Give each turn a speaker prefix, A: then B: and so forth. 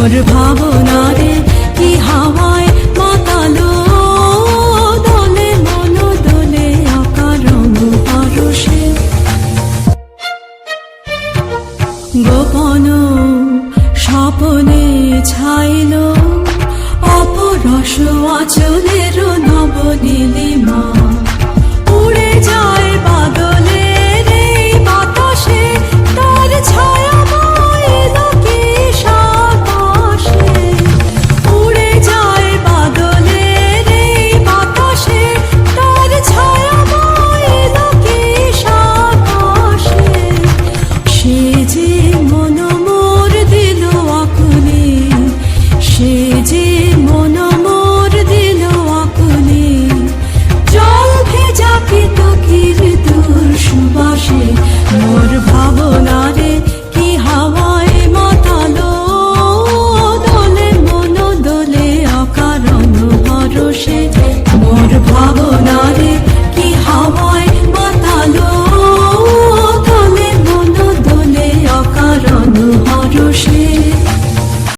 A: মোর ভাবনারে কি হাওয়ায় মাতালো, দোলে মন দোলে অকারণ পরশে। গোপন স্বপনে ছাইল অপরস আচলের নবনীলিমা, উড়ে যায় বাদলের এই বাতাসে, তার ছায়াময় লোকেশ আকাশে। উড়ে যায় বাদলের এই বাতাসে, তার ছায়াময় লোকেশ আকাশে। সে যে মন মোর দিল আকুলে, সে যে মন মোর দিল আকুলে। জল ভেজা কেতকীর দূর সুবাসে, মোর ভাবনারে কি হাওয়ায় মাতালো, দোলে মন দোলে অকারণ পরশে। মোর ভাবনারে কি হাওয়ায় মাতালো, দোলে মন দোলে অকারণ পরশে।